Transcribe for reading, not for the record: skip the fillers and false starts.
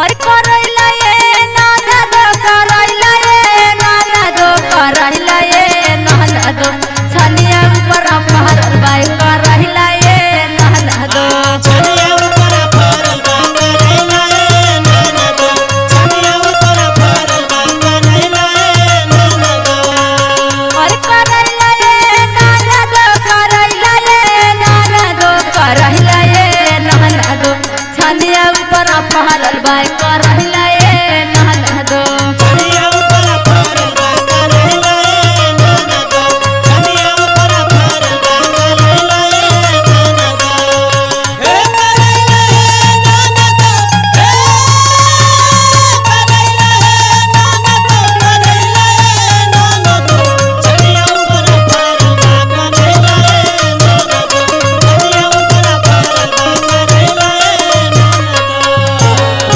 और करैला ये नाना दो करैला ये नाना दो करैला ये नाना दो छनिया ऊपर पहरल बाई करैला ये नाना दो छनिया ऊपर पहरल बा करैला ये नाना दो छनिया ऊपर पहरल बा करैला ये नाना दो और करैला ये नाना दो करैला ये नाना दो करैला ये नाना दो छनिया ऊपर पहरल बाई करैला